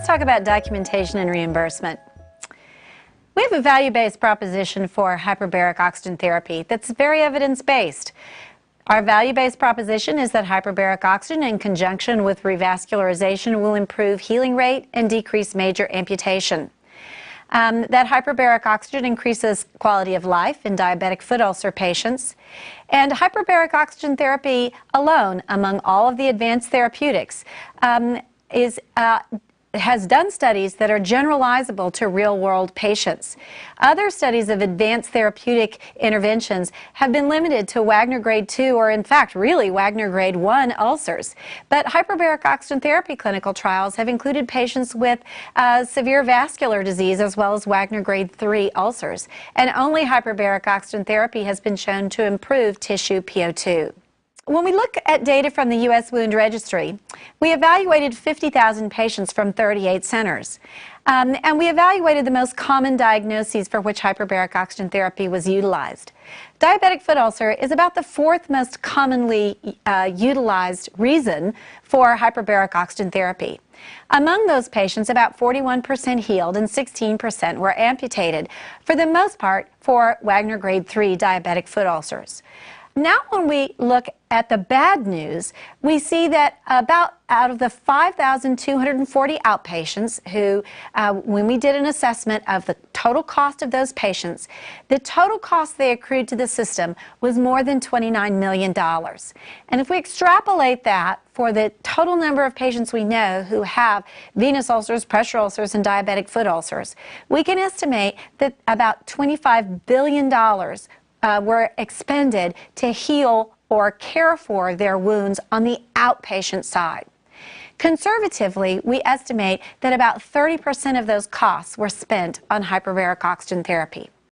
let's talk about documentation and reimbursement. We have a value-based proposition for hyperbaric oxygen therapy that's very evidence-based. Our value-based proposition is that hyperbaric oxygen in conjunction with revascularization will improve healing rate and decrease major amputation. That hyperbaric oxygen increases quality of life in diabetic foot ulcer patients. And hyperbaric oxygen therapy alone, among all of the advanced therapeutics, has done studies that are generalizable to real-world patients. Other studies of advanced therapeutic interventions have been limited to Wagner grade 2 or, in fact, really Wagner grade 1 ulcers. But hyperbaric oxygen therapy clinical trials have included patients with severe vascular disease as well as Wagner grade 3 ulcers. And only hyperbaric oxygen therapy has been shown to improve tissue PO2. When we look at data from the U.S. Wound Registry, we evaluated 50,000 patients from 38 centers. And we evaluated the most common diagnoses for which hyperbaric oxygen therapy was utilized. Diabetic foot ulcer is about the fourth most commonly utilized reason for hyperbaric oxygen therapy. Among those patients, about 41% healed and 16% were amputated, for the most part for Wagner grade 3 diabetic foot ulcers. Now when we look at the bad news, we see that out of the 5,240 outpatients who, when we did an assessment of the total cost of those patients, the total cost they accrued to the system was more than $29 million. And if we extrapolate that for the total number of patients we know who have venous ulcers, pressure ulcers, and diabetic foot ulcers, we can estimate that about $25 billion were expended to heal or care for their wounds on the outpatient side. Conservatively, we estimate that about 30% of those costs were spent on hyperbaric oxygen therapy.